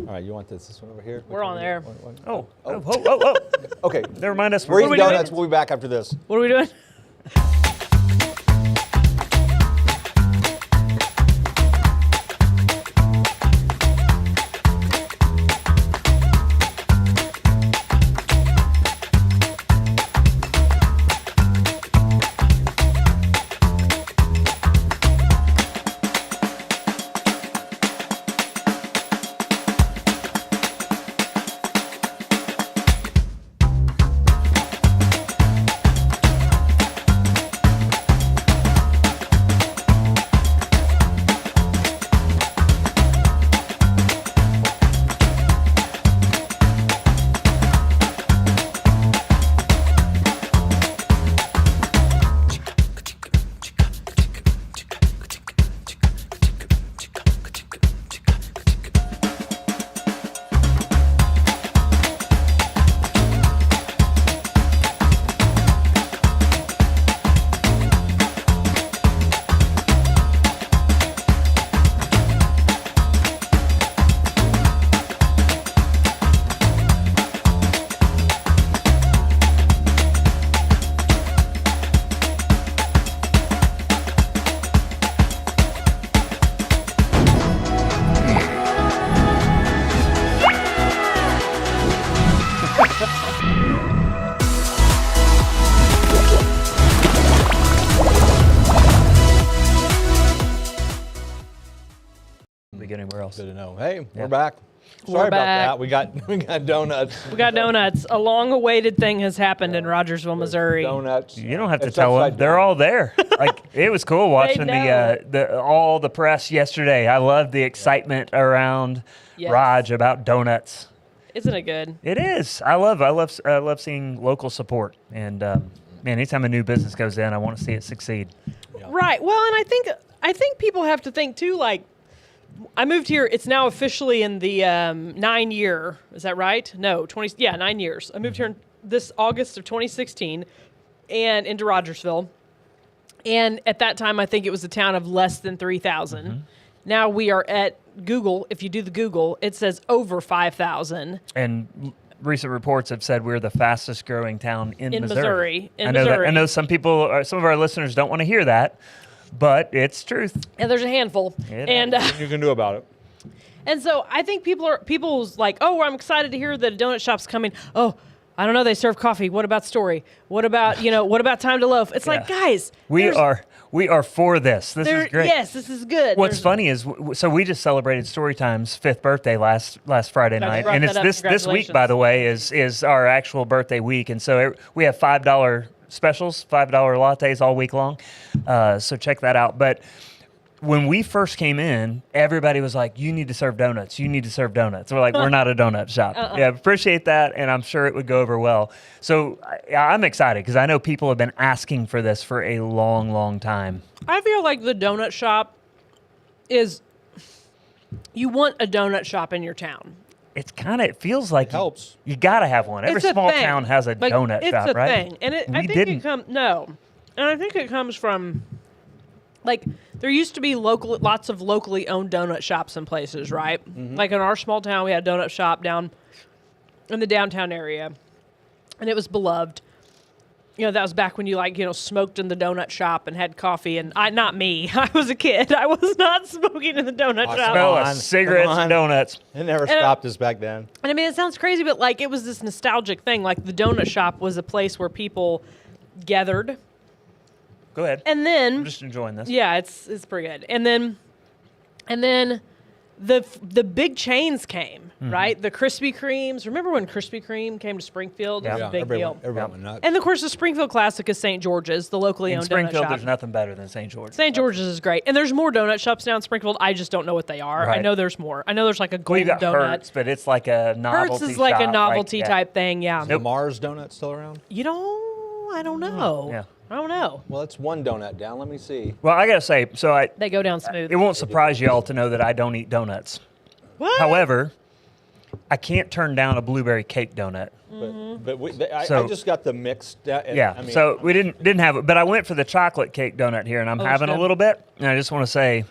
All right, you want this one over here? We're on there. Oh. Okay. Never mind us. We're eating we doing? donuts. We'll be back after this. What are we doing? We get anywhere else? Good to know. Hey, we're back. Sorry We're about back. that. We got donuts. We got donuts. A long-awaited thing has happened in Rogersville, Missouri. Donuts. You don't have to It's tell them. upside They're down. all there. Like it was cool watching know. all the press yesterday. I love the excitement around Yes. Raj about donuts. Isn't it good? It is. I love seeing local support. And man, anytime a new business goes in, I want to see it succeed. Right. Well, and I think people have to think too. Like, I moved here. It's now officially in the 9 year. Is that right? No, 20. Yeah, 9 years. I moved here in this August of 2016, and into Rogersville. And at that time, I think it was a town of less than 3,000. Now we are at Google. If you do the Google, it says over 5,000. And recent reports have said we're the fastest growing town in Missouri. In I know Missouri. I know some of our listeners don't want to hear that, but it's truth. And there's a handful. It And What you can do about it. And so I think people's like, oh, I'm excited to hear that a donut shop's coming. Oh, I don't know, they serve coffee. What about Story? What about, what about Time to Loaf? It's like, guys, we are for this. This is great. Yes, this is good. What's funny is, so we just celebrated Storytime's 5th birthday last Friday Glad you night, brought and that it's up. this week, by the way, is our actual birthday week, and so we have $5 specials, $5 lattes all week long. So check that out. But when we first came in, everybody was like, you need to serve donuts. You need to serve donuts. We're like, we're not a donut shop. Yeah, appreciate that, and I'm sure it would go over well. So I'm excited because I know people have been asking for this for a long, long time. I feel like the donut shop is, you want a donut shop in your town. It feels like helps. You got to have one. Every It's a small thing. town has a Like, donut shop, right? It's a thing. And I think it comes from, like, there used to be lots of locally owned donut shops and places, right? Like in our small town, we had a donut shop down in the downtown area, and it was beloved. That was back when you smoked in the donut shop and had coffee. And not me. I was a kid. I was not smoking in the donut shop. Smell on, of cigarettes come on. and donuts. It never stopped us back then. And I mean, it sounds crazy, but like it was this nostalgic thing. Like the donut shop was a place where people gathered. Go ahead. And then I'm just enjoying this. yeah, it's pretty good. And then the big chains came, right? The Krispy Kremes. Remember when Krispy Kreme came to Springfield? It was a big deal. Everyone went nuts. And of course, the Springfield Classic is St. George's, the locally In owned donut Springfield, shop. there's nothing better than St. George. St. George's is great, and there's more donut shops now in Springfield. I just don't know what they are. I Right. know there's more. I know there's like a Well, you golden got donut. Hertz, but it's like a novelty Hertz is like a shop, novelty right? type thing. Yeah. Is the Mars donut still around? I don't know. Yeah. I don't know. Well, it's one donut down. Let me see. Well, I got to say, They go down smooth. it won't surprise y'all to know that I don't eat donuts. What? However, I can't turn down a blueberry cake donut. But I So- just got the mixed. Yeah, I mean, so we didn't have it, but I went for the chocolate cake donut here, and I'm Oh, having it's a good. little bit, and I just want to say,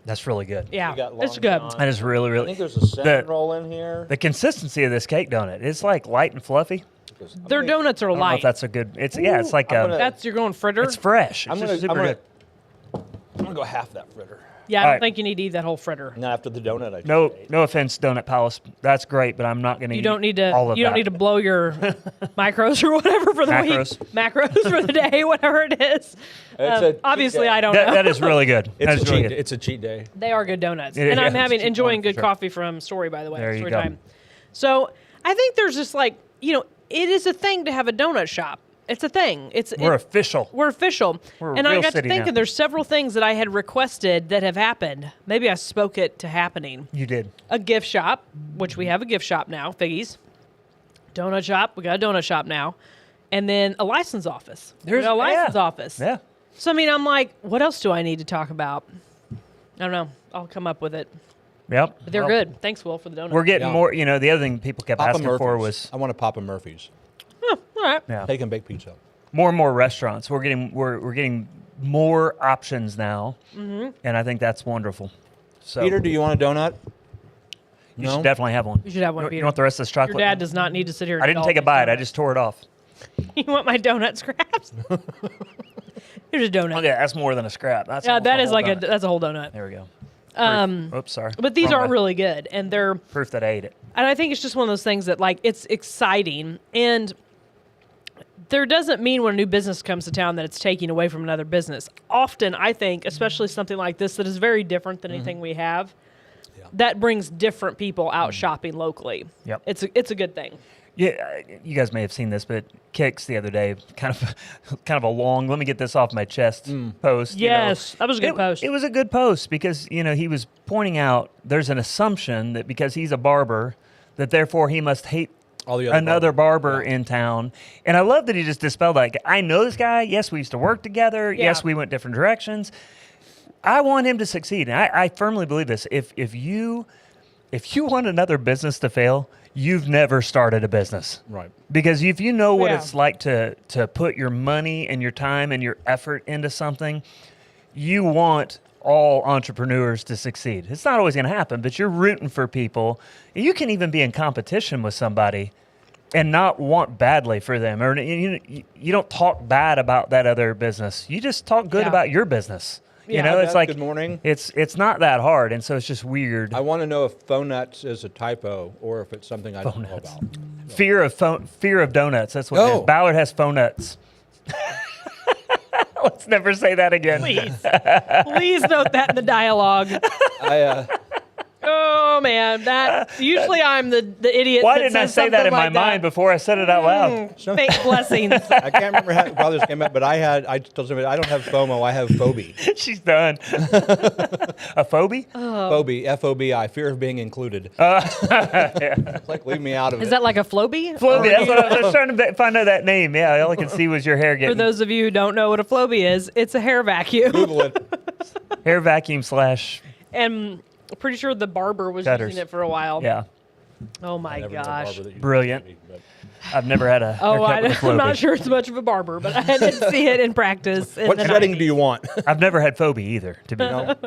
That's really good. Yeah, We got it's Long good. John. That is really, I really. think there's a cinnamon roll in here. The consistency of this cake donut, it's like light and fluffy. Their donuts are I don't know light. if that's a good. It's yeah, it's like I'm gonna- That's you're going fritter. it's fresh. It's I'm just gonna, super I'm good. gonna go half that fritter. Yeah, I All don't right. think you need to eat that whole fritter. Not after the donut I just No, ate. no offense, Donut Palace. That's great, but I'm not going to. You don't need to. All of You don't that. need to blow your macros or whatever for the Macros. week. Macros for the day, whatever it is. It's a cheat Obviously, day. I don't know. That is really good. That It's is a really cheat. good. It's a cheat day. They are good donuts, It- and yeah, I'm having it's cheap enjoying one for good sure. coffee from Story, by the way. There you Story go. time. So I think there's just like it is a thing to have a donut shop. It's a thing. We're official. We're official. We're a and I real got to city thinking now. there's several things that I had requested that have happened. Maybe I spoke it to happening. You did. A gift shop, which we have a gift shop now, Figgies. Donut shop, we got a donut shop now. And then a license office. There's a license yeah. office. Yeah. So, I mean, I'm like, what else do I need to talk about? I don't know. I'll come up with it. Yep. But they're Well, good. Thanks, Will, for the donut. We're getting Yeah. more. You know, the other thing people kept Papa asking Murphy's. for was I want a Papa Murphy's. All right. yeah. Take and bake pizza. more and more restaurants. We're getting more options now, and I think that's wonderful. So Peter, do you want a donut? you should definitely have one. You should have one, You Peter. want the rest of this Your chocolate? dad does not need to sit here and I eat didn't all take a these bite. I donuts. just tore it off. You want my donut scraps? Here's a donut. Okay, that's more than a scrap. That's Yeah, almost that a is whole like donut. that's a whole donut. There we go. Um, Oops, sorry. But these Wrong are way. really good, and they're proof that I ate it. and I think it's just one of those things that like it's exciting, and there doesn't mean when a new business comes to town that it's taking away from another business. Often, I think, especially something like this that is very different than anything we have, that brings different people out shopping locally. Yep. It's a good thing. Yeah, you guys may have seen this, but Kicks the other day, kind of a long. Let me get this off my chest post. you know. Yes, that was a good post. It was a good post because he was pointing out there's an assumption that because he's a barber, that therefore he must hate All the other another barber in town. And I love that he just dispelled that. I know this guy. Yes, we used to work together. Yeah. Yes, we went different directions. I want him to succeed. And I firmly believe this. If you want another business to fail, you've never started a business. Right. Because if you know what Yeah. it's like to put your money and your time and your effort into something, you want all entrepreneurs to succeed. It's not always going to happen, but you're rooting for people. You can even be in competition with somebody and not want badly for them. Or you don't talk bad about that other business. You just talk good Yeah. about your business. Yeah. You know, Hi, it's Beth. like Good morning. It's not that hard, and so it's just weird. I want to know if phone nuts is a typo or if it's something I don't know about. Fear of donuts. That's what it Oh. is. Ballard has phone nuts. Let's never say that again. Please note that in the dialogue. I Oh man, that usually I'm the idiot. Why that didn't I says say that something in my like mind before I said it out loud? Fake blessings. I can't remember how this came up, but I told somebody I don't have FOMO, I have phobie. She's done. A phobie? Phobie, F-O-B-I, fear of being included. It's like leave me out of Is it. that like a Floby? Phobie. That's what I was trying to find out that name. Yeah, all I can see was your hair For getting those of you who don't know what a Floby is, it's a hair vacuum. Google it. hair vacuum slash. And I'm pretty sure the barber was Cutters. using it for a while. Yeah, Oh my Never known a gosh. barber that used Brilliant. phobie, but- I've never had a Oh, haircut with a I'm not Flowbee. sure it's much of a barber, but I did see it in practice. In What the setting 90s. do you want? I've never had phobie either. To be honest,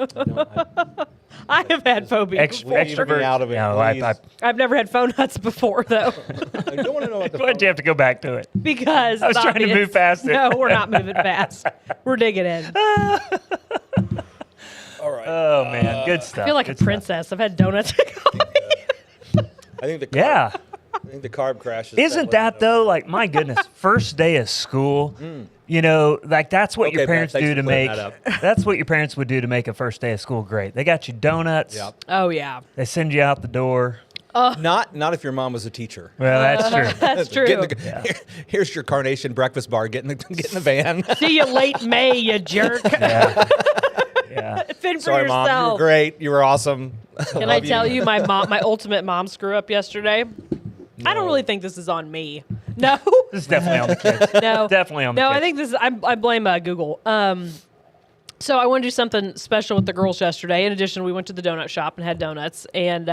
I have had phobia before. Leave me out of it, No, please. I've never had phone nuts before though, I don't want to know what the why'd you have to go back to it? because I was it's trying to obvious. move past it. No, we're not moving fast. We're digging in. I All right. Oh man, good stuff. feel like a good stuff. princess. I've had donuts. I think the Yeah. I think the carb crash. Isn't that though? Like, my goodness, first day of school. You know, like that's what Okay, your Matt, parents thanks do for to clearing make. that That's what your parents would do to make a first day of school great. They got you donuts. Yep. Oh yeah, They send you out the door. Not if your mom was a teacher. Well, that's true. that's true. Get in the, here's your carnation breakfast bar. Get in the van. See you late May, you jerk. Yeah. Fend for Sorry, mom. You were yourself. great. You were awesome. Can I tell you my ultimate mom screw up yesterday? I don't really think this is on me. No. This is definitely on the kids. No, Definitely on the No, kids. I think this is. I blame Google. So I want to do something special with the girls yesterday. In addition, we went to the donut shop and had donuts, and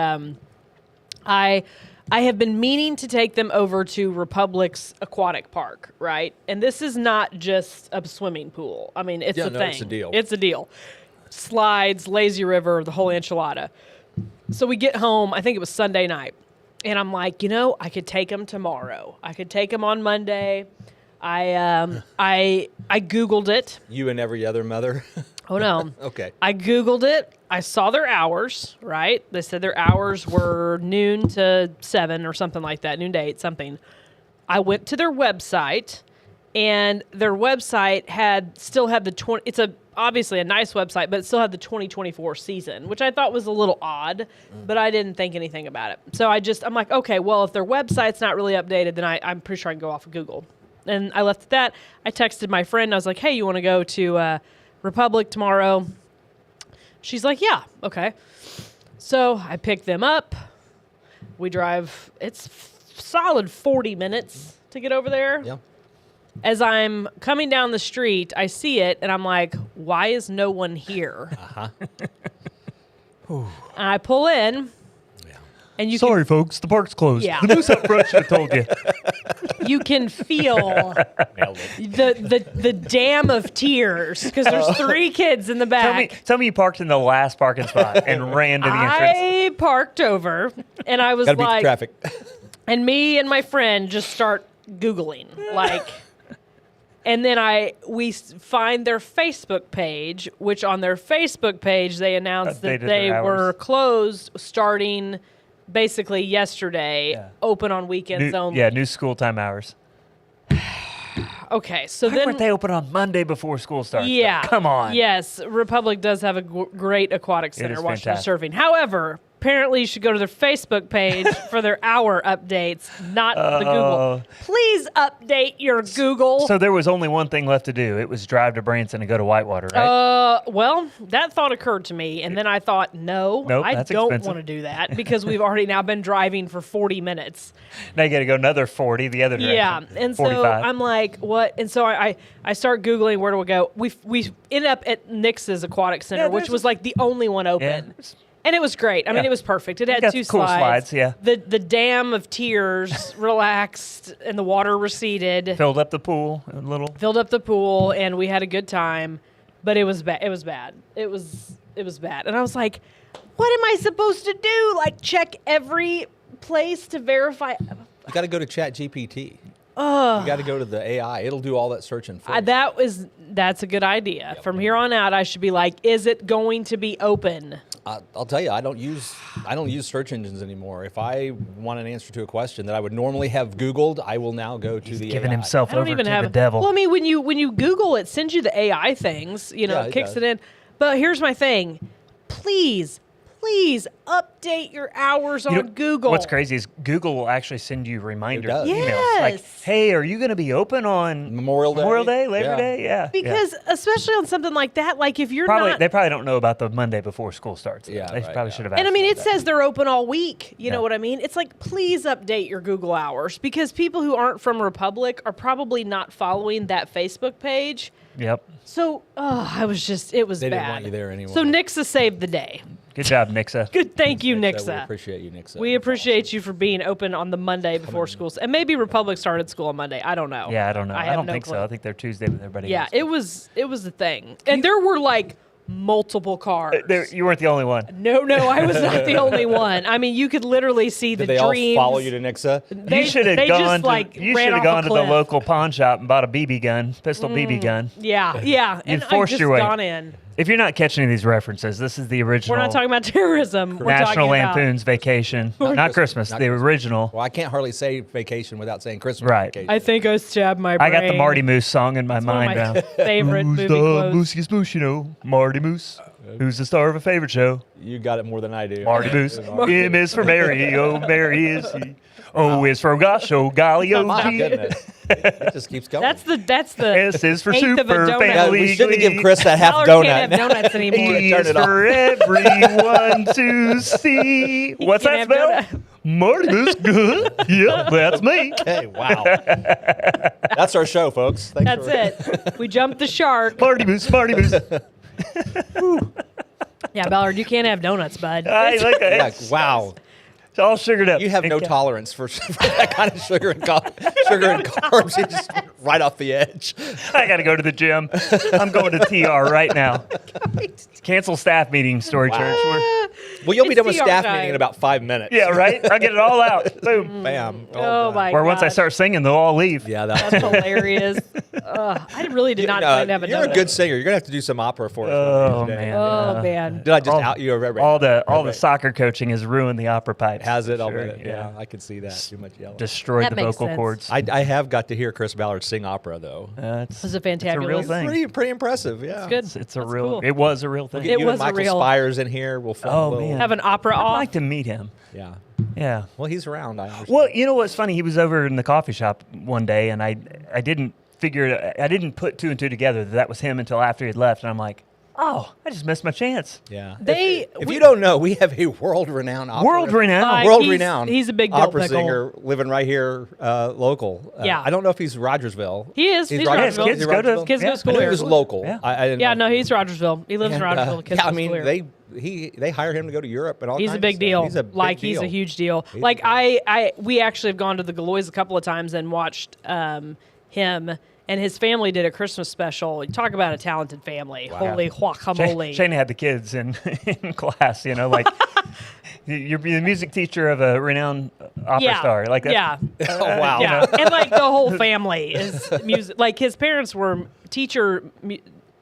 I have been meaning to take them over to Republic's aquatic park, right? And this is not just a swimming pool. I mean, it's Yeah, a no, thing. it's a deal. It's a deal. slides, lazy river, the whole enchilada. So we get home, I think it was Sunday night, and I'm like, I could take them tomorrow. I could take them on Monday. I Googled it. You and every other mother. Oh, no. Okay. I Googled it. I saw their hours, right? They said their hours were noon to 7 or something like that, noon to 8, something. I went to their website, and their website still had the it's obviously a nice website, but it still had the 2024 season, which I thought was a little odd, but I didn't think anything about it. So I'm like, okay, well, if their website's not really updated, then I'm pretty sure I can go off of Google. And I left it at that. I texted my friend. I was like, hey, you want to go to Republic tomorrow? She's like, yeah, okay. So I pick them up. We drive. It's solid 40 minutes to get over there. Yeah. As I'm coming down the street, I see it, and I'm like, why is no one here? And I pull in, and you Sorry, folks, the park's closed. Yeah. The moose up front should have told you. you can feel the dam of tears because there's 3 kids in the back. Tell me you parked in the last parking spot and ran to the entrance. I parked over, and I was Gotta beat the like, traffic. and me and my friend just start Googling, like, and then we find their Facebook page, which on their Facebook page, they announced that Updated they their were hours. closed starting basically yesterday, Yeah. open on weekends only. Yeah, new school time hours. Okay, so Why then weren't they open on Monday before school starts? yeah, though? Come on. Yes, Republic does have a great aquatic center, is Washington fantastic. Surfing. However, apparently you should go to their Facebook page for their hour updates, not the Google. Please update your Google. So there was only one thing left to do. It was drive to Branson and go to Whitewater, right? Well, that thought occurred to me, and then I thought, Nope, I that's don't expensive. want to do that because we've already now been driving for 40 minutes. Now you got to go another 40 the other direction. Yeah, and so 45. I'm like, what? And so I start Googling where do we go. We end up at Nix's Aquatic Center, Yeah, which there's was like the only one open. Yeah. And it was great. I mean, Yeah. it was perfect. It had got 2 cool slides, yeah. The dam of tears relaxed and the water receded. Filled up the pool a little. Filled up the pool, and we had a good time. But it was bad. It was bad. It was bad. And I was like, what am I supposed to do? Like, check every place to verify. You got to go to ChatGPT. You got to go to the AI. It'll do all that searching for you. That's a good idea. From here on out, I should be like, is it going to be open? I'll tell you, I don't use search engines anymore. If I want an answer to a question that I would normally have Googled, I will now go to the Giving AI. himself I don't over even to have the devil. Well, I mean, when you Google it, sends you the AI things. Yeah, It it kicks does. it in. But here's my thing: please update your hours on Google. What's crazy is Google will actually send you reminder does. emails. Like, Yes. hey, are you going to be open on Memorial Day? Labor Yeah. Day? Yeah. Because especially on something like that, like if you're Probably, not. they probably don't know about the Monday before school starts. Yeah, They right, probably yeah. should have asked. And I mean, about it that. says they're open all week. You know Yeah. what I mean? It's like, please update your Google hours because people who aren't from Republic are probably not following that Facebook page. Yep. So, it was They bad. didn't want you there anyway. So Nixa saved the day. Good job, Nixa. Good, thank you, We Nixa. appreciate you, Nixa. We appreciate you for being open on the Monday before school. And maybe Republic started school on Monday. I don't know. Yeah, I don't know. I have don't no think clue. so. I think they're Tuesday with everybody Yeah, else. it was the thing. And there were like multiple cars. You weren't the only one. No, I was not the only one. I mean, you could literally see Did the they dreams. all follow you to Nixa? They, You should have they gone. just, like, you ran should have off gone a to the cliff. local pawn shop and bought a BB gun, pistol BB gun. Yeah. And I've forced just your way. gone in. If you're not catching any of these references, this is the original We're not talking about terrorism. We're National talking about Lampoon's Vacation. Not Christmas, Not the Christmas. original. Well, I can't hardly say vacation without saying Christmas Right. vacation. I think I stabbed my brain. I got the Marty Moose song in my One mind of my now. favorite Who's movie the quotes. moosiest moose, Marty Moose. Who's the star of a favorite show? You got it more than I do. Marty Moose. M is for Mary, oh Mary is he. O is for gosh, oh golly, oh My gee. goodness. It just keeps going. That's the S is for eighth of a super donut. Yeah, family. we shouldn't Glee. give Chris that half Dollar donut. can't have donuts anymore. E Turn is it off. for everyone to see. What's can't that have spell? Marty Moose. Good. Yep, that's me. Okay, wow. That's our show, folks. Thanks That's it. We jumped the shark. Marty Moose. Marty Moose. Yeah, Ballard, you can't have donuts, bud. I like that. Yeah, wow. It's all sugared up. You have no tolerance for that kind of sugar and carbs. You just right off the edge. I got to go to the gym. I'm going to TR right now. Cancel staff meeting, Story Church. Well, you'll be It's done with TR staff time. meeting in about 5 minutes. Yeah, right? I'll get it all out. Boom. Bam. Oh All done. my Or once I God. start singing, they'll all leave. Yeah, That's hilarious. I really did not plan to have a You're a donut. good singer. You're gonna have to do some opera for us. Oh, one day. man. Oh man. Did I just out you? All the soccer coaching has ruined the opera pipes. Has it? I'll Sure, bet it. Yeah, I can see that. Too much yelling. Destroyed That the makes vocal sense. cords. I have got to hear Chris Ballard sing opera though. It's, was a it's a real fantabulous. thing. Pretty impressive. Yeah. It's good. It's a That's real. cool. It was a real thing. Get It you was and a Michael real- Spires in here. We'll film Oh, a little. man. Have an opera I'd off. like to meet him. Yeah. Yeah. Well, he's around. I understand. Well, you know what's funny? He was over in the coffee shop one day, and I didn't figure, I didn't put two and two together that was him until after he'd left, and I'm like, oh, I just missed my chance. Yeah. They- If we- you don't know, we have a world-renowned opera. World renowned. World-renowned. He's a big deal, opera pickle. singer living right here, local. Yeah. I don't know if he's Rogersville. He is. He's Rogersville. Rogersville. Kids go to- Kids go yeah. to I school knew he here. was local. Yeah. I didn't Yeah, know. no, he's Rogersville. He lives in And, Rogersville. Kids yeah, go I to mean, school here. they hire him to go to Europe and all. He's a kinds big of deal. stuff. He's a big Like deal. he's a huge deal. He's Like a we actually have gone to the Galois a couple of times and watched him and his family did a Christmas special. You talk about a talented family. Holy guacamole. Shane had the kids in, in class, you know, like you're the music teacher of a renowned opera star. Like that. Yeah. Oh wow. Yeah. And like the whole family is music. Like his parents were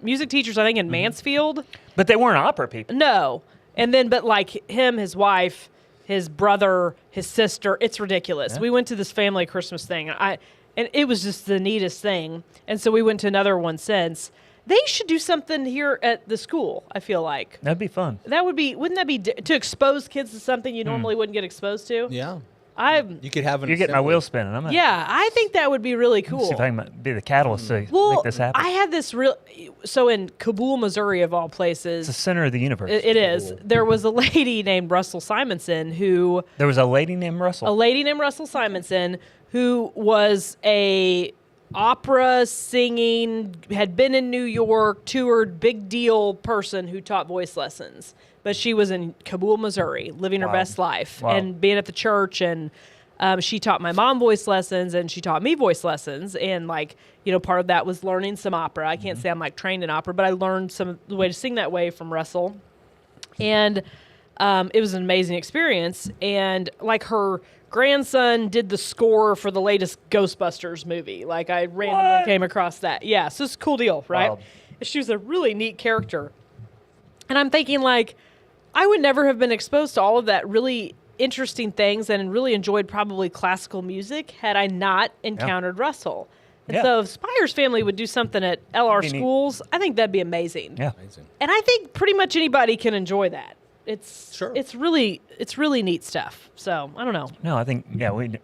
music teachers, I think, in Mansfield. But they weren't opera people. No. And then, but like him, his wife, his brother, his sister, it's ridiculous. Yeah. We went to this family Christmas thing, and it was just the neatest thing. And so we went to another one since. They should do something here at the school, I feel like. That'd be fun. That would be, wouldn't that be, to expose kids to something you normally wouldn't get exposed to? Yeah. I'm, You could have an You're getting my assembly. wheels spinning. I'm gonna yeah, I think that would be really cool. see if I can be the catalyst to Well, make this happen. I had this real, so in Kabul, Missouri, of all It's the places, center of the universe. it is. There was a lady named Russell Simonson who, There was a lady named Russell. Simonson, who was a opera singing, had been in New York, toured, big deal person who taught voice lessons. But she was in Kabul, Missouri, living her Wow. best life Wow. and being at the church. And she taught my mom voice lessons and she taught me voice lessons. And like, you know, part of that was learning some opera. I can't say I'm like trained in opera, but I learned some of the way to sing that way from Russell. And it was an amazing experience. And like her grandson did the score for the latest Ghostbusters movie. Like I randomly came across that. Yeah, so it's a cool deal, right? Wild. She was a really neat character. And I'm thinking like, I would never have been exposed to all of that really interesting things and really enjoyed probably classical music had I not encountered Russell. And Yeah. so if Spire's family would do something at LR Be neat. schools, I think that'd be amazing. Yeah. Amazing. And I think pretty much anybody can enjoy that. It's Sure. it's really neat stuff. So I don't know. No, I think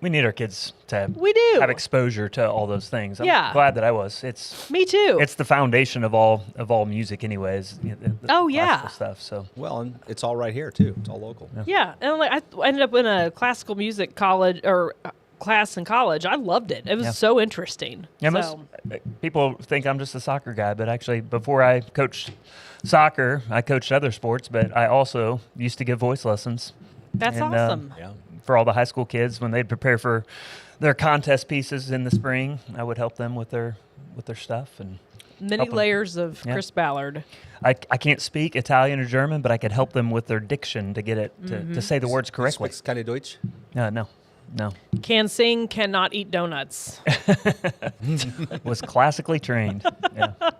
we need our kids to We do. have exposure to all those things. I'm Yeah. glad that I was. It's Me too. it's the foundation of all music, anyways. The Oh, yeah. classical stuff. So Well, and it's all right here too. It's all local. yeah, and like I ended up in a classical music college or class in college. I loved it. It was Yeah. so interesting. yeah, so, people think I'm just a soccer guy, but actually, before I coached soccer, I coached other sports, but I also used to give voice lessons. that's And, awesome. Yeah. For all the high school kids when they'd prepare for their contest pieces in the spring, I would help them with their stuff. And Many help 'em. layers of Yeah. Chris Ballard. I can't speak Italian or German, but I could help them with their diction to get it to say the words correctly. Speaks kind of Deutsch. No. Can sing, cannot eat donuts. Was classically trained. Yeah. Ah.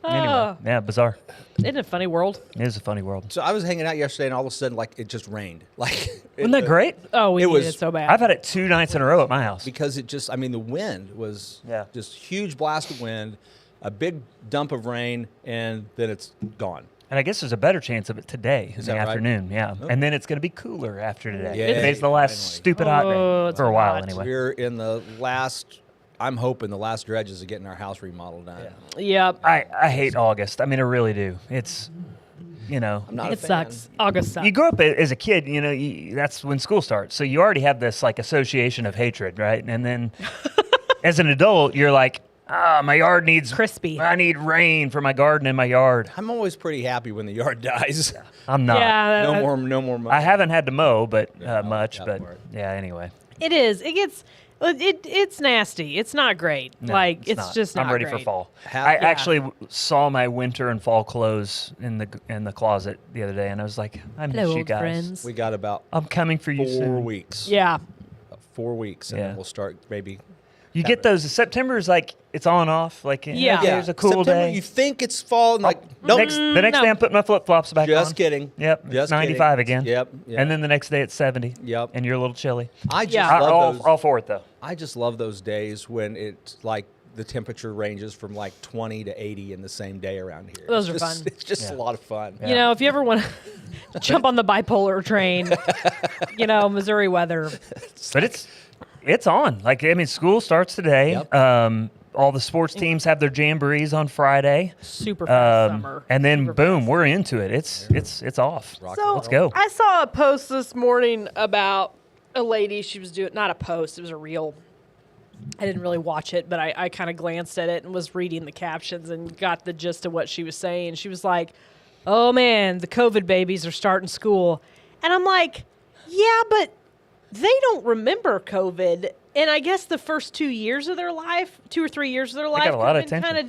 Anyway, yeah, bizarre. Isn't it a funny world? It is a funny world. So I was hanging out yesterday, and all of a sudden, like it just rained. Like Isn't that great? Oh, we It needed was- it so bad. I've had it 2 nights in a row at my house. because it just, I mean, the wind was Yeah. just huge blast of wind, a big dump of rain, and then it's gone. And I guess there's a better chance of it today in Is the that right? afternoon. Yeah. And then it's going to be cooler after today. Yay, Today's the last finally. stupid hot Oh, day it's for a while hot. anyway. We're in the last, I'm hoping the last dredges of getting our house remodeled done. Yep. I hate August. I mean, I really do. It's, I'm not a It fan. sucks. August sucks. you grow up as a kid, that's when school starts. So you already have this like association of hatred, right? And then as an adult, you're like, My yard needs Crispy. I need rain for my garden in my yard. I'm always pretty happy when the yard dies. I'm not. Yeah, No more money. I haven't had to mow, but much. that But part. yeah, anyway. it is. It gets. It's nasty. It's not great. No, like it's not. just. Not I'm ready for great. fall. How- I actually saw my winter and fall clothes in the closet the other day, and I was like, I miss Hello, you old guys. friends. We got about I'm coming for you 4 soon. weeks. Yeah. 4 weeks, and Yeah. then we'll start maybe. You get those. September is like it's on off. Like Yeah. okay, there's a cool September, day. You think it's fall, and like nope. The next no. day I'm putting my flip flops back on. Just kidding. Yep. Just 95 kidding. again. Yep. And then the next day it's 70. Yep. And you're a little chilly. I just Yeah. love those. All for it though. I just love those days when it's like the temperature ranges from like 20 to 80 in the same day around here. Those It's are just- fun. It's just a lot of fun. You know, if you ever want to jump on the bipolar train, Missouri weather. But it's on. Like I mean, school starts today. Yep. All the sports teams have their jamborees on Friday. Super fast summer. And then Super boom, fast. we're into it. It's off. Rock So Let's go. I saw a post this morning about a lady. She was doing not a post. It was a reel. I didn't really watch it, but I kind of glanced at it and was reading the captions and got the gist of what she was saying. She was like, "Oh man, the COVID babies are starting school," and I'm like, "Yeah, but they don't remember COVID." And I guess the first 2 years of their life, 2 or 3 years of their life, got a lot of could have been attention. kind of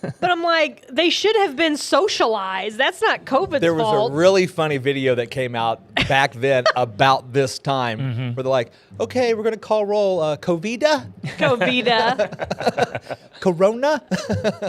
different. But I'm like, they should have been socialized. That's not COVID's There was fault. a really funny video that came out back then about this time Mm-hmm. where they're like, okay, we're going to call roll Covida, COVID. Corona.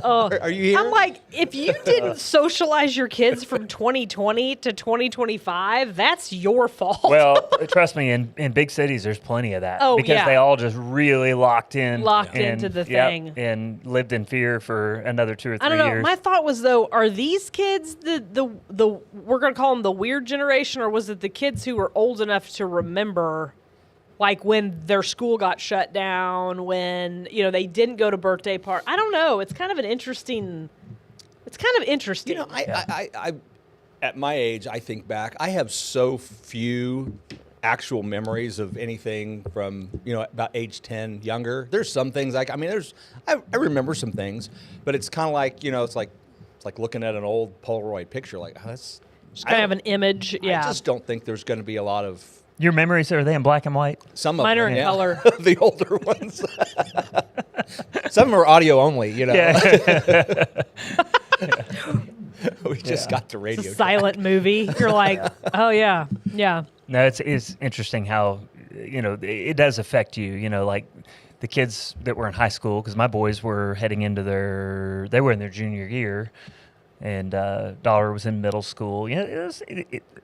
Oh, Are you here? I'm like, if you didn't socialize your kids from 2020 to 2025, that's your fault. Well, trust me, in big cities, there's plenty of that. Oh, because yeah. they all just really locked in. Locked and- into the yep, thing. and lived in fear for another 2 or 3 I don't know. years. My thought was though, are these kids the we're gonna call them the weird generation, or was it the kids who were old enough to remember, like when their school got shut down, when they didn't go to birthday party? I don't know. It's kind of interesting. You know, I at my age, I think back, I have so few actual memories of anything from, about age 10 younger. There's some things I remember some things, but it's kind of like, it's like looking at an old Polaroid picture, like, oh, that's Just kind of an image. Yeah. I just don't think there's going to be a lot of Your memories, are they in black and white? some of Mine are them, in yeah. color. The older ones. Some of them are audio only, Yeah. We just got to It's radio. a silent movie. You're like, oh yeah, yeah. No, it's interesting how it does affect you. Like the kids that were in high school, because my boys were heading into they were in their junior year, and daughter was in middle school.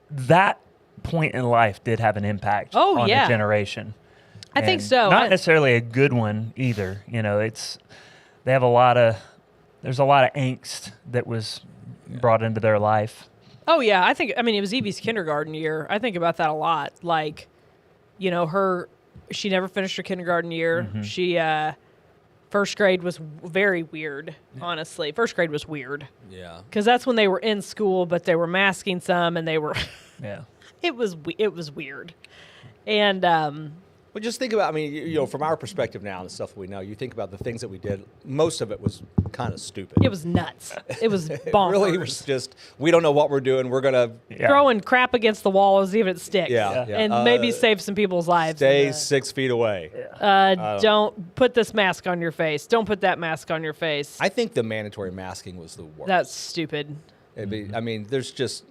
That point in life did have an impact Oh, on yeah. the generation. I think And so. Not necessarily a good one either. They have there's a lot of angst that was brought into their life. Oh yeah, I mean it was Evie's kindergarten year. I think about that a lot. Like, she never finished her kindergarten year. Mm-hmm. She first grade was very weird, honestly. First grade was weird Yeah. because that's when they were in school, but they were masking some, and they were. Yeah. It was weird, and Well, just think about, from our perspective now and the stuff we know, you think about the things that we did, most of it was kind of stupid. it was nuts. It was It bonkers. really was just, we don't know what we're doing. We're going to Yeah. Throwing crap against the wall and see if it sticks. Yeah, yeah. And maybe save some people's lives. stay And, 6 feet away. don't put this mask on your face. Don't put that mask on your face. I think the mandatory masking was the worst. That's stupid. There's just,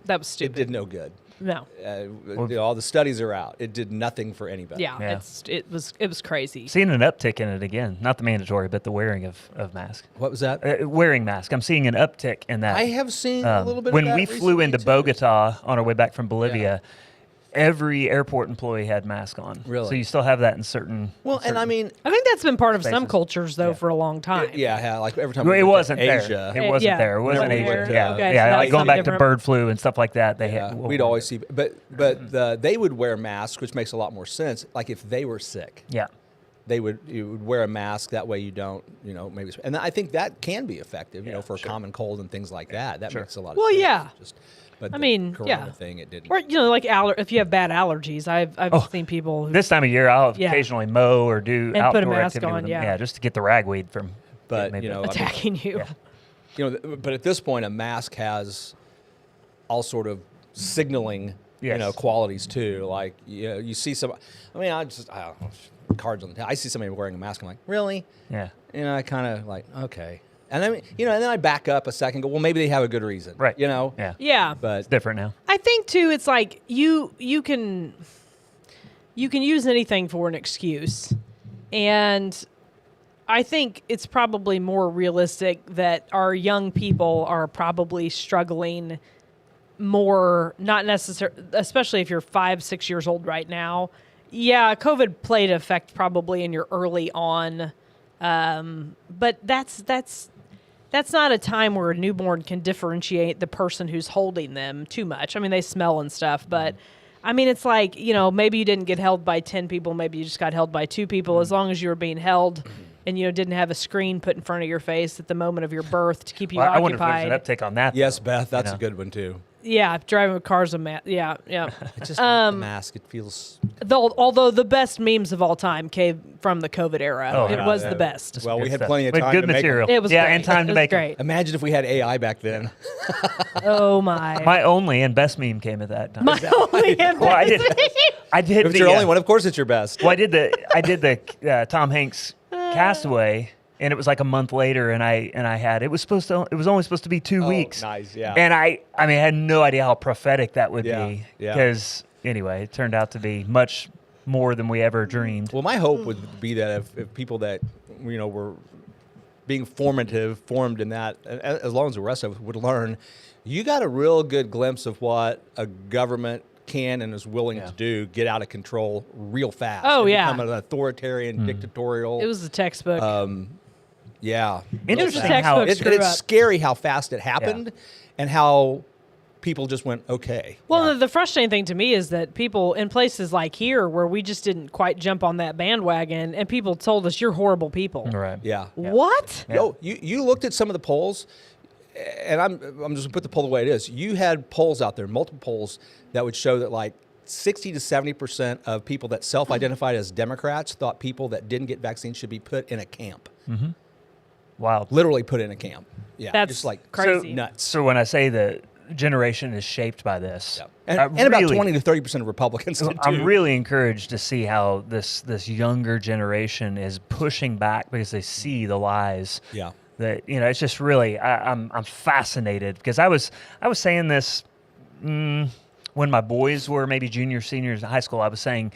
That was it stupid. did no good. No. All the studies are out. It did nothing for anybody. Yeah, Yeah. it was crazy. Seeing an uptick in it again, not the mandatory, but the wearing of mask. What was that? Wearing mask. I'm seeing an uptick in that. I have seen a little bit when of that we flew recently, into too. Bogota on our way back from Bolivia, every airport employee had mask on. Really? So you still have that in certain. Well, and I think that's been part of some Spaces. cultures though for a long time. yeah, like every time Well, we it went to wasn't Asia, there. It wasn't yeah. there. It wasn't Never Asia. went, Yeah, okay, yeah. so Like that's going back something to different. bird flu and stuff like that. we'd always see, but they would wear masks, which makes a lot more sense. Like if they were sick, Yeah. you would wear a mask. That way you don't, maybe. And I think that can be effective, for a common cold and things like that. That makes a lot of Well, sense. yeah. But I mean, the yeah. Corona thing, it didn't. Or like if you have bad allergies, I've seen people who, This time of year, I'll Yeah. occasionally mow or do And outdoor put a mask activity on, with them. yeah. Just to get the ragweed from But, getting me you know, bit. attacking you. Yeah. You know, but at this point, a mask has all sort of signaling, Yes. qualities too. Like, you see some. I mean, I don't know, cards on the table. I see somebody wearing a mask. I'm like, really? Yeah. I kind of like, okay. And then, and then I back up a second. Go, well, maybe they have a good reason, Right. Yeah. Yeah. But It's different now. I think too, it's like you can use anything for an excuse, and I think it's probably more realistic that our young people are probably struggling more, not necessarily, especially if you're 5-6 years old right now. Yeah, COVID played an effect probably in your early on, but that's not a time where a newborn can differentiate the person who's holding them too much. I mean, they smell and stuff, but I mean, it's like, maybe you didn't get held by 10 people, maybe you just got held by 2 people. As long as you were being held and didn't have a screen put in front of your face at the moment of your birth to keep you I wonder if occupied. there's an uptick on that. yes, though. Beth, that's know. a good one too. Yeah, driving with cars and yeah. It's just the mask. It feels. Although the best memes of all time came from the COVID era. Oh, It yeah. was the best. Well, we Good had stuff. plenty of With time good to make 'em. material. It was yeah, great. and time It to was make 'em. great. Imagine if we had AI back then. Oh my. My only and best meme came at that time. My only well, I did. I did. If it's the, your only one, of course it's your best. Well, I did the Tom Hanks Castaway, and it was like a month later, and I had it was only supposed to be 2 weeks. Nice, yeah. And I mean, I had no idea how prophetic that would Yeah, be yeah. because anyway, it turned out to be much more than we ever dreamed. Well, my hope would be that if people that were being formed in that, as long as the rest of us would learn, you got a real good glimpse of what a government can and is willing to do, get out of control real fast. Oh, and yeah. become an authoritarian, dictatorial. It was a textbook. Yeah. Interesting Textbook how screw It's up. scary how fast it happened and how people just went, okay. Well, the frustrating thing to me is that people in places like here where we just didn't quite jump on that bandwagon and people told us you're horrible people. right. Yeah. What? Yo, you looked at some of the polls, and I'm just going to put the poll the way it is. You had polls out there, multiple polls, that would show that like 60 to 70% of people that self-identified as Democrats thought people that didn't get vaccines should be put in a camp. Wild. Literally put in a camp. Yeah. That's just like crazy. nuts. So when I say the generation is shaped by this, And, I and about really- 20 to 30% of Republicans did too. I'm really encouraged to see how this younger generation is pushing back because they see the lies. Yeah. That it's just really I'm fascinated because I was saying this when my boys were maybe juniors, seniors in high school. I was saying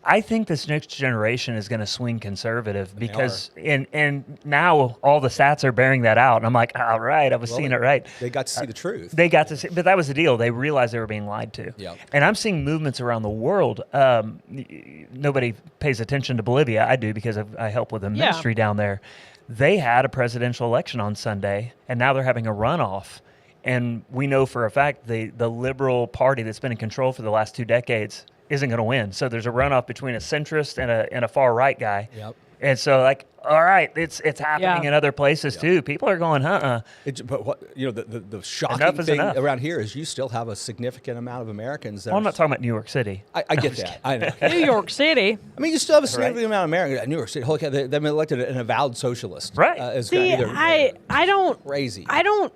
I think this next generation is going to swing conservative because and now all the stats are bearing that out. And I'm like, all right, I was seeing it right. They got to see the truth. They got to see, but that was the deal. They realized they were being lied to. Yeah. And I'm seeing movements around the world. Nobody pays attention to Bolivia. I do because I help with a ministry down there. They had a presidential election on Sunday, and now they're having a runoff. And we know for a fact the liberal party that's been in control for the last 2 decades isn't going to win. So there's a runoff between a centrist and a far right guy. Yep. And so all right, it's happening in other places too. People are going, But what the shocking Enough is thing enough. around here is you still have a significant amount of Americans that Well, I'm are not talking about New York City. I get that. I know. New York City. I mean, you still have a significant amount of Americans at New York City. Look, they've been elected an avowed socialist. Right. See, I don't. Crazy. I don't.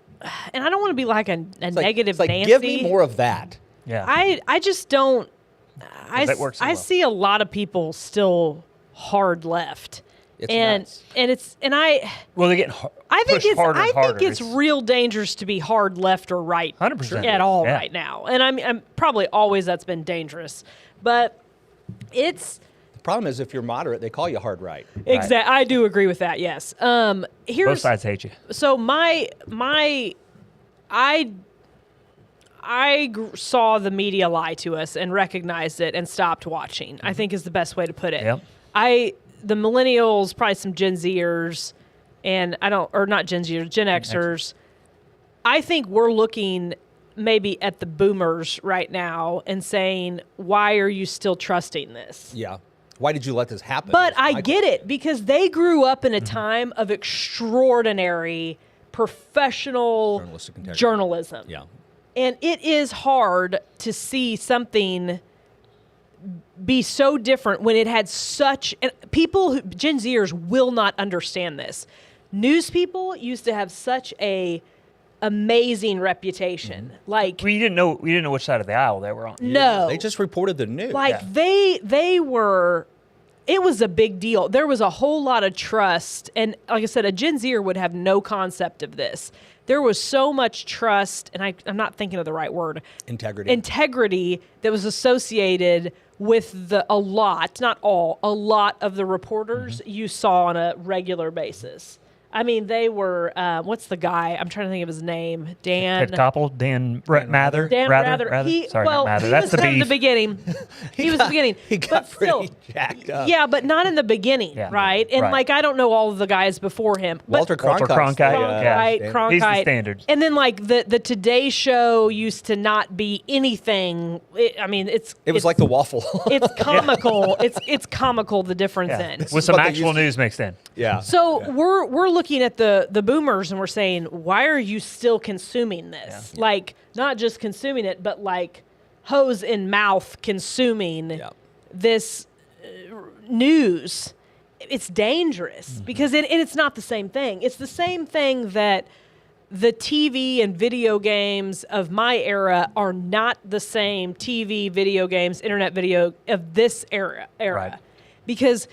And I don't want to be like a negative it's like, Nancy. give me more of that. Yeah. I just don't. that works so I well. see a lot of people still hard left. It's nuts. Well, they're getting I think pushed harder and harder. it's real dangerous to be hard left or right 100%. at all Yeah. right now. And I'm probably always that's been dangerous. But it's The problem is if you're moderate, they call you hard right. exact. I do agree with that. Yes. Here's Both sides hate you. so I saw the media lie to us and recognized it and stopped watching. I think is the best way to put it. Yep. The millennials, probably some Gen Zers, and not Gen Zers, Gen Xers. I think we're looking maybe at the boomers right now and saying, why are you still trusting this? Yeah. Why did you let this happen? But That's I my get it because they grew up in a time of extraordinary professional Journalistic integrity. journalism. Yeah. And it is hard to see something be so different when it had such, and Gen Zers will not understand this. News people used to have such a amazing reputation. Like, we didn't know which side of the aisle they were on. no, They just reported the news. like they were, it was a big deal. There was a whole lot of trust. And like I said, a Gen Zer would have no concept of this. There was so much trust, and I'm not thinking of the right word. Integrity that was associated with a lot, not all, a lot of the reporters you saw on a regular basis. I mean, they were, what's the guy? I'm trying to think of his name. Dan. Ted Koppel, Dan Mather. Dan Rather. Sorry, well, not Mather. he That's was the in the beef. beginning. He was the beginning. He got but pretty still, jacked up. yeah, but not in the beginning, Yeah. right? And Right. like, I don't know all of the guys before him. But Walter Cronkite. Cronkite. He's the standard. And then like the Today Show used to not be anything. It was like the waffle. It's comical. It's comical the difference Yeah. in. With some what they actual used to- news mixed in. Yeah. So we're looking at the boomers and we're saying, why are you still consuming this? Yeah. Like, not just consuming it, but like hose in mouth consuming this news. It's dangerous because it's not the same thing. It's the same thing that the TV and video games of my era are not the same TV, video games, internet video of this era. Right. Because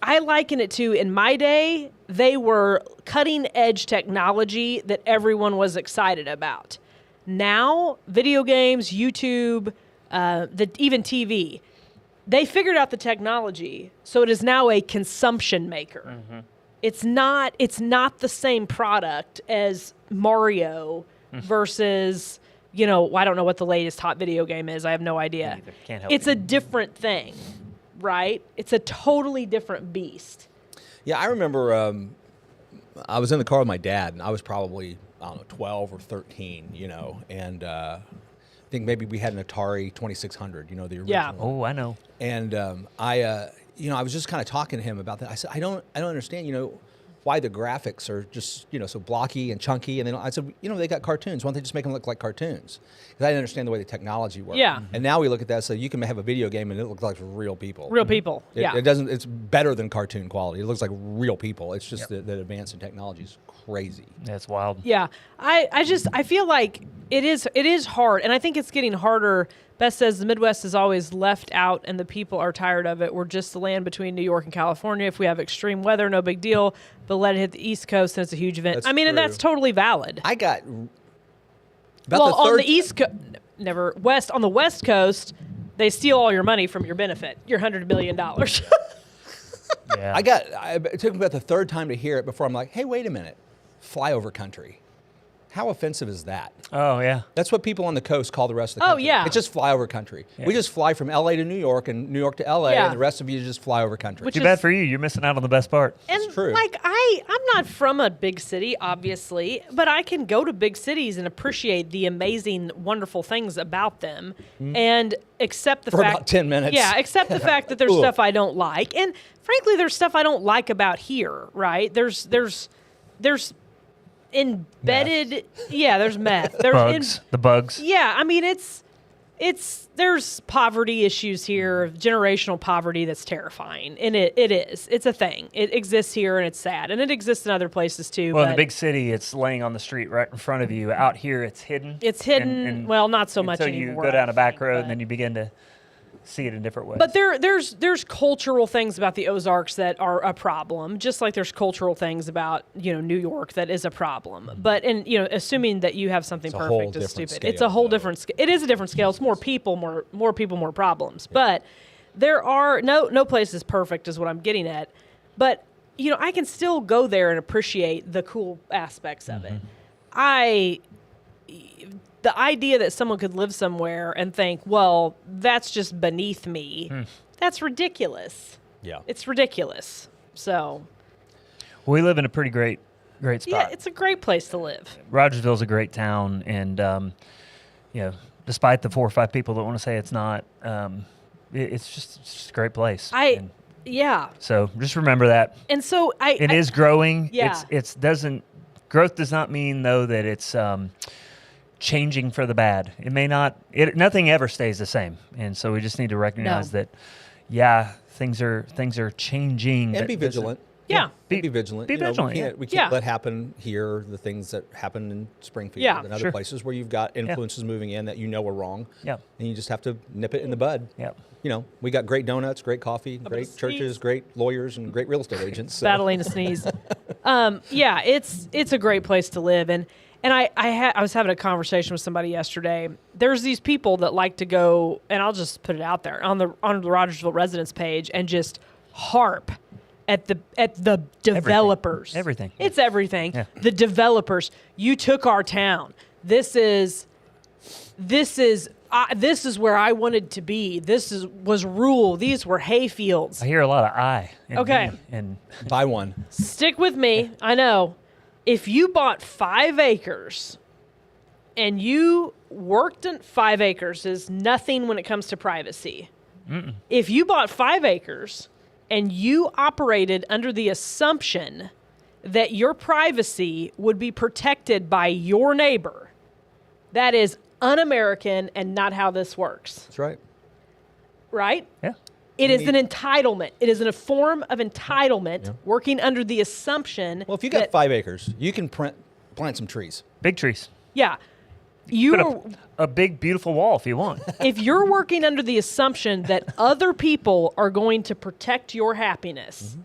I liken it to, in my day, they were cutting edge technology that everyone was excited about. Now, video games, YouTube, even TV, they figured out the technology, so it is now a consumption maker. It's not the same product as Mario versus, I don't know what the latest hot video game is. I have no idea. Can't help It's you. a different thing, right? It's a totally different beast. Yeah, I remember I was in the car with my dad, and I was probably, 12 or 13, and I think maybe we had an Atari 2600, the original. Yeah. Oh, I know. And I was just kind of talking to him about that. I said, I don't understand, why the graphics are just, so blocky and chunky. And then I said, they got cartoons. Why don't they just make them look like cartoons? Because I didn't understand the way the technology worked. Yeah. And now we look at that, so you can have a video game and it looks like real people. Real people. It doesn't. It's better than cartoon quality. It looks like real people. It's just that the advance in technology is crazy. That's wild. Yeah. I feel like it is hard, and I think it's getting harder. Beth says the Midwest is always left out and the people are tired of it. We're just the land between New York and California. If we have extreme weather, no big deal, but let it hit the East Coast and it's a huge event. That's and true. that's totally valid. I got On third- the East Coast, on the West Coast, they steal all your money from your benefit, your $100 billion. Yeah. It took me about the third time to hear it before I'm like, hey, wait a minute, flyover country. How offensive is that? Oh, yeah. That's what people on the coast call the rest of the Oh, country. yeah. It's just flyover country. Yeah. We just fly from L.A. to New York and New York to L.A. Yeah. and the rest of you just fly over country. Which Too is- bad for you. You're missing out on the best part. And true. like I'm not from a big city, obviously, but I can go to big cities and appreciate the amazing, wonderful things about them, and accept the For fact about 10 minutes. Yeah, accept the fact that there's Ugh. stuff I don't like, and frankly, there's stuff I don't like about here. Right? There's embedded. Yeah, there's meth. There's The bugs. yeah, I mean there's poverty issues here, generational poverty that's terrifying, and it's a thing. It exists here and it's sad, and it exists in other places too. Well, in but the big city, it's laying on the street right in front of you. Out here, it's hidden. it's hidden. And well, not so much until anymore. you go down a back road, but- and then you begin to see it in different ways. But there's cultural things about the Ozarks that are a problem, just like there's cultural things about New York that is a problem. But assuming that you have something It's a whole perfect is different stupid. It's a scale, whole though. different scale. It is a different scale. It's more people, more people, more problems. But there are no place is perfect, is what I'm getting at. But I can still go there and appreciate the cool aspects of it. The idea that someone could live somewhere and think, well, that's just beneath me, that's ridiculous. Yeah. It's ridiculous. So, we live in a pretty great spot. yeah, it's a great place to live. Rogersville's a great town, and despite the 4 or 5 people that want to say it's not, it's just a great place. And Yeah. so just remember that And so it is growing. Yeah. Growth does not mean though that it's changing for the bad. It may not. Nothing ever stays the same, and so we just need to recognize that. Yeah, things are changing. And be vigilant. Yeah. Be vigilant. Be vigilant. We can't let happen here the things that happen in Springfield and other places where you've got influences moving in that are wrong. Yeah. And you just have to nip it in the bud. Yeah. We got great donuts, great coffee, great churches, great lawyers, and great real estate agents. So. Battling a sneeze. Yeah, it's a great place to live. And I was having a conversation with somebody yesterday. There's these people that like to go, and I'll just put it out there on the Rogersville residence page and just harp at the developers. Everything. It's everything. Yeah. The developers. You took our town. This is where I wanted to be. Was rural. These were hay fields. I hear a lot of I. And Okay. me and Buy one. Stick with me. I know. If you bought 5 acres and you worked in 5 acres is nothing when it comes to privacy. If you bought 5 acres and you operated under the assumption that your privacy would be protected by your neighbor, that is un-American and not how this works. That's right. Right? yeah. It is an entitlement. It is in a form of entitlement working under the assumption. Well, if you got 5 acres, you can plant some trees. Big trees. Yeah. Put a big, beautiful wall if you want. If you're working under the assumption that other people are going to protect your happiness,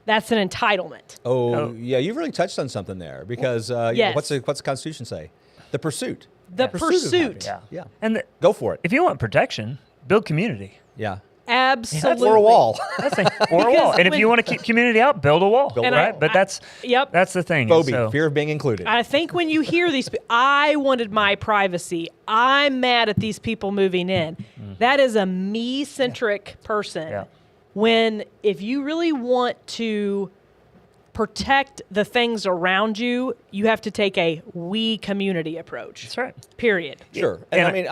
that's an entitlement. Oh, yeah, you've really touched on something there because Yes. what's the Constitution say? The pursuit. The of pursuit. happiness. Yeah. And Go for it. if you want protection, build community. Yeah. Absolutely. Or a wall. That's the thing. Or a wall. And if you want to keep community out, build a wall. Build a right? wall. But that's the thing. Phobia, fear of being included. I think when you hear these, I wanted my privacy. I'm mad at these people moving in. That is a me-centric person. Yeah. When if you really want to protect the things around you, you have to take a we community approach. That's right. Period. Sure. And I mean,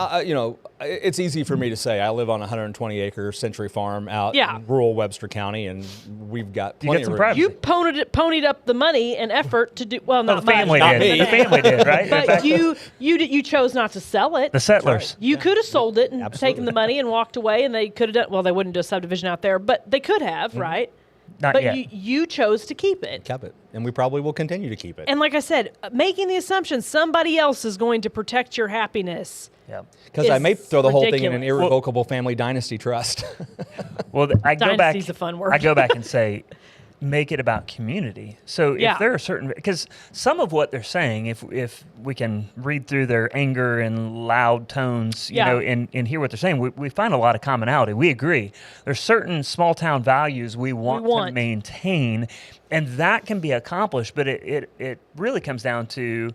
it's easy for me to say I live on a 120-acre Century Farm out in rural Webster County, and we've got plenty of room. privacy. You ponied up the money and effort to do not the family much, did. The family did, right? But you chose not to sell it. The settlers. You could have sold it and Absolutely. taken the money and walked away, and they could have done. Well, they wouldn't do a subdivision out there, but they could have, right? Not But yet. you chose to keep it. Kept it, and we probably will continue to keep it. And like I said, making the assumption somebody else is going to protect your happiness. Yeah. Because I may It's throw the whole thing in an ridiculous. irrevocable family dynasty trust. Well, I go back. Dynasty's a fun word. I go back and say, make it about community. So if there are certain, because some of what they're saying, if we can read through their anger and loud tones, you know, and hear what they're saying, we find a lot of commonality. We agree. There's certain small town values we want to maintain, and that can be accomplished. But it really comes down to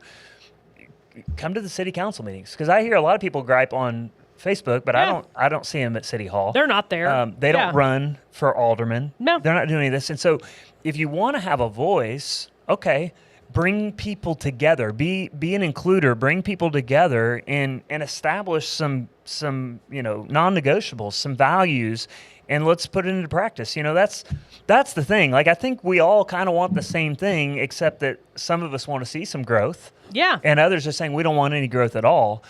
come to the city council meetings, because I hear a lot of people gripe on Facebook, but I don't see them at City Hall. They're not there. They don't run for alderman. No. They're not doing any of this. And so if you want to have a voice, okay, bring people together. Be an includer. Bring people together and establish some non-negotiables, some values, and let's put it into practice. That's the thing. Like, I think we all kind of want the same thing, except that some of us want to see some growth. Yeah. And others are saying we don't want any growth at all.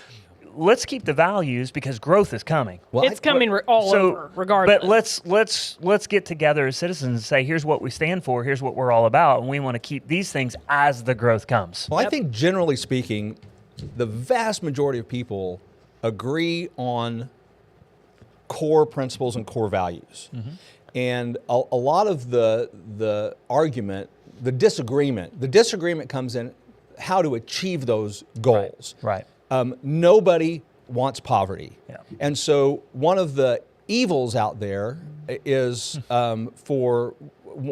Let's keep the values because growth is coming. Well, It's coming over, regardless. But let's get together as citizens and say, here's what we stand for, here's what we're all about, and we want to keep these things as the growth comes. Well, I think generally speaking, the vast majority of people agree on core principles and core values. And a lot of the argument, the disagreement comes in how to achieve those goals. Right. Nobody wants poverty. Yeah. And so one of the evils out there is for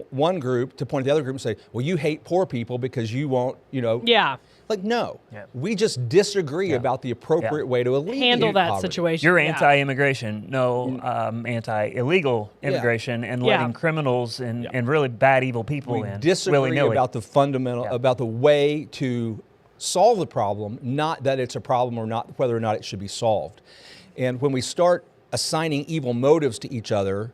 one group to point to the other group and say, well, you hate poor people because you won't, Yeah. Like, no. Yeah. We just disagree about the appropriate way to alleviate Handle that poverty. situation. You're Yeah. anti-immigration, anti-illegal immigration, and letting criminals and really bad, evil people We in disagree willy-nilly. about the fundamental, about the way to solve the problem, not that it's a problem or not whether or not it should be solved. And when we start assigning evil motives to each other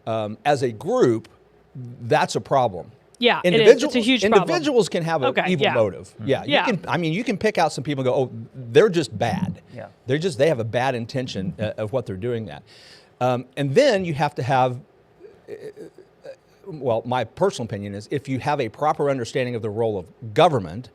as a group, that's a problem. Yeah, it is. It's a huge problem. Individuals can have an evil motive. Yeah, Yeah. you can pick out some people and go, oh, they're just bad. Yeah. They have a bad intention of what they're doing that. And then you have to have, well, my personal opinion is if you have a proper understanding of the role of government,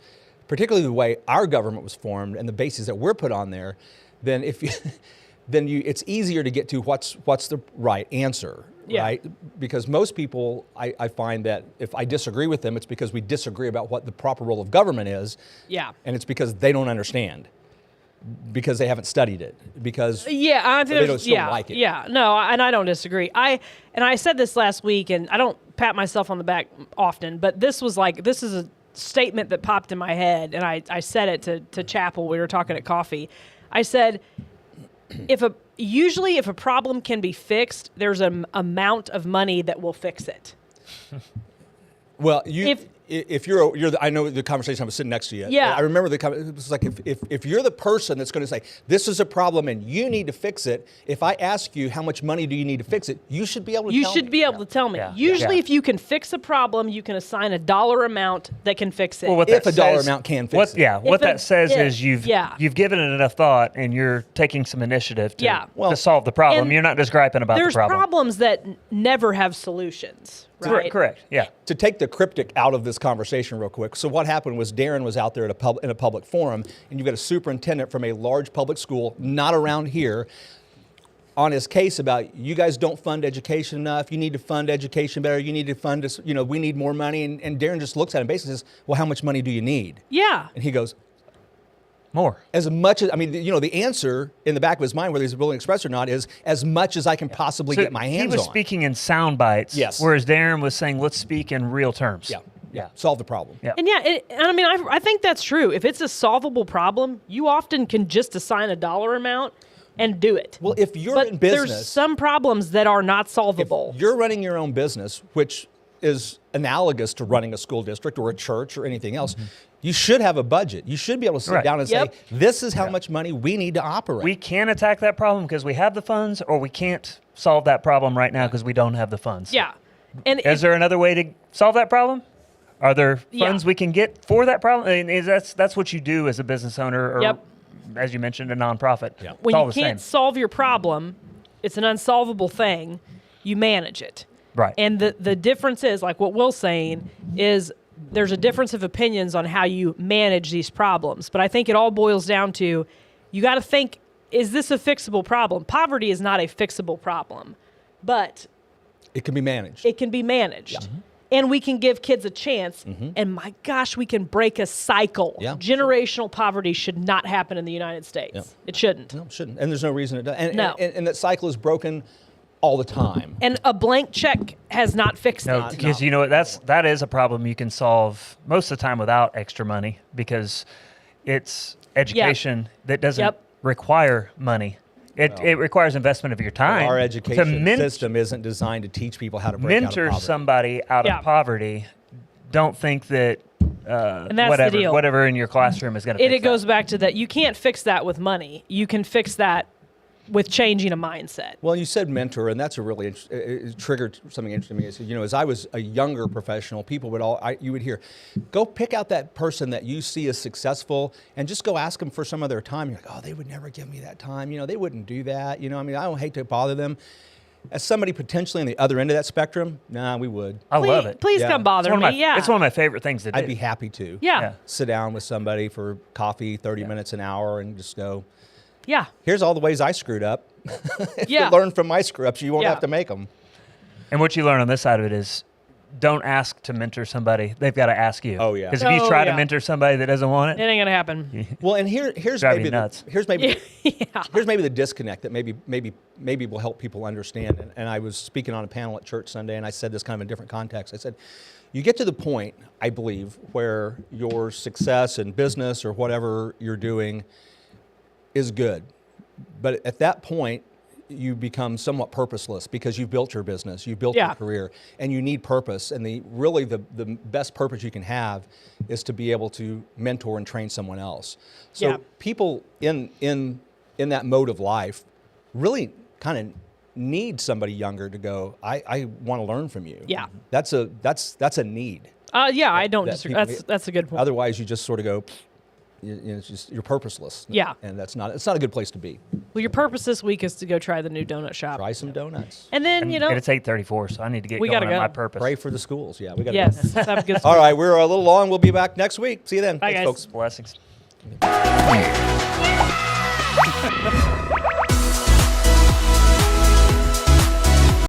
particularly the way our government was formed and the bases that we're put on there, then it's easier to get to what's the right answer. Yeah. Right? Because most people, I find that if I disagree with them, it's because we disagree about what the proper role of government is. Yeah. And it's because they don't understand, because they haven't studied it, because I think they don't still like it. Yeah, no, and I don't disagree. I said this last week, and I don't pat myself on the back often, but this is a statement that popped in my head, and I said it to Chapel. We were talking at coffee. I said, usually if a problem can be fixed, there's an amount of money that will fix it. Well, if I know the conversation, I was sitting next to you. Yeah. I remember it was like, if you're the person that's going to say, this is a problem and you need to fix it, if I ask you how much money do you need to fix it, you should be able to tell me. You should be able to tell me. Yeah. Usually if you can fix a problem, you can assign a dollar amount that can fix it. Well, if a dollar amount can fix it. Yeah, what that says is you've given it enough thought and you're taking some initiative to solve the problem. And you're not just griping about the problem. There's problems that never have solutions, right? Correct, yeah. To take the cryptic out of this conversation real quick, so what happened was Darren was out there in a public forum, and you've got a superintendent from a large public school, not around here, on his case about, you guys don't fund education enough, you need to fund education better, you need to fund this, we need more money, and Darren just looks at him and basically says, well, how much money do you need? Yeah. And he goes, more. as much as, the answer in the back of his mind, whether he's willing to express or not, is as much as I can possibly get my hands on. He was speaking in sound bites, yes, whereas Darren was saying, let's speak in real terms. Yeah. Solve the problem. Yeah. And I think that's true. If it's a solvable problem, you often can just assign a dollar amount and do it. Well, if you're in business, there's some problems that are not solvable. If you're running your own business, which is analogous to running a school district or a church or anything else, you should have a budget. You should be able to sit down and say, this is how much money we need to operate. We can attack that problem because we have the funds, or we can't solve that problem right now because we don't have the funds. Yeah. And is there another way to solve that problem? Are there funds we can get for that problem? And that's what you do as a business owner, or as you mentioned, a nonprofit. Yeah. When you can't solve your problem, it's an unsolvable thing, you manage it. Right. And the difference is, like what Will's saying, is there's a difference of opinions on how you manage these problems. But I think it all boils down to, you got to think, is this a fixable problem? Poverty is not a fixable problem, but it can be managed. It can be managed. Yeah. Mm-hmm. And we can give kids a chance. Mm-hmm. And my gosh, we can break a cycle. Yeah. Generational poverty should not happen in the United States. Yeah. It shouldn't. No, it shouldn't. And there's no reason it does. And that cycle is broken all the time. And a blank check has not fixed it. Because you know what, that is a problem you can solve most of the time without extra money, because it's education that doesn't require money. It requires investment of your time. Our education system isn't designed to teach people how to break out of poverty. Mentor somebody out of poverty. Don't think that and that's the deal. Whatever in your classroom is going to fix it. It goes back to that. You can't fix that with money. You can fix that with changing a mindset. Well, you said mentor, and that's a really it triggered something interesting to me. As I was a younger professional, people you would hear, go pick out that person that you see as successful, and just go ask them for some of their time. You're like, oh, they would never give me that time. They wouldn't do that. I don't hate to bother them. As somebody potentially on the other end of that spectrum, we would. I love it. Please come bother me. It's one of my favorite things to do. I'd be happy to. Yeah. Sit down with somebody for coffee, 30 minutes, an hour, and just go, yeah. Here's all the ways I screwed up. If you learn from my screw-ups, you won't have to make them. And what you learn on this side of it is, don't ask to mentor somebody. They've got to ask you. Oh, yeah. Because if you try to mentor somebody that doesn't want it, it ain't going to happen. Well, and here's maybe the disconnect that maybe will help people understand. And I was speaking on a panel at church Sunday, and I said this kind of in a different context. I said, you get to the point, I believe, where your success in business or whatever you're doing is good. But at that point, you become somewhat purposeless because you've built your business, you've built your career, and you need purpose. And the best purpose you can have is to be able to mentor and train someone else. So people in that mode of life really kind of need somebody younger to go, I want to learn from you. Yeah. That's a need. Yeah, I don't that disagree. people That's a good point. Otherwise, you just sort of go. It's just you're purposeless. Yeah. And it's not a good place to be. Well, your purpose this week is to go try the new donut shop. Try some donuts. And then, And it's 8:34, so I need to get We going gotta on go. my purpose. Pray for the schools. Yeah, we got to yes, go. let's have a good All right, we're a little long. We'll be back next week. See you then. Bye, Thanks, guys. folks. Blessings.